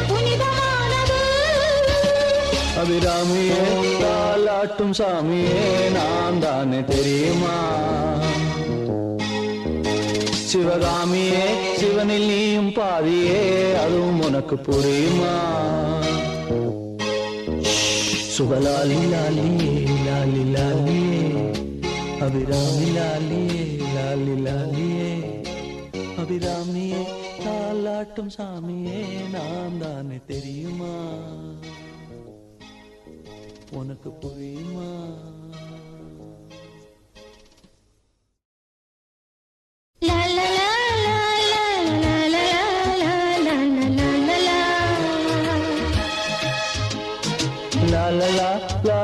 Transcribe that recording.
புனிதமானது. அபிராமியே தாலாட்டும் சாமியே நான் தானே தெரியுமா? சிவகாமியே சிவனில் நீயும் பாதியே அதுவும் உனக்கு புரியுமா? சுபலாலி லாலியே லாலி லாலியே அபிராமி லாலியே லாலி லாலியே அபிராமியே தாலாட்டும் சாமியே நான் தானே தெரியுமா? உனக்கு புரியுமா? லா லா லா லா லா லா லா லா லா லா லா லா. La la la la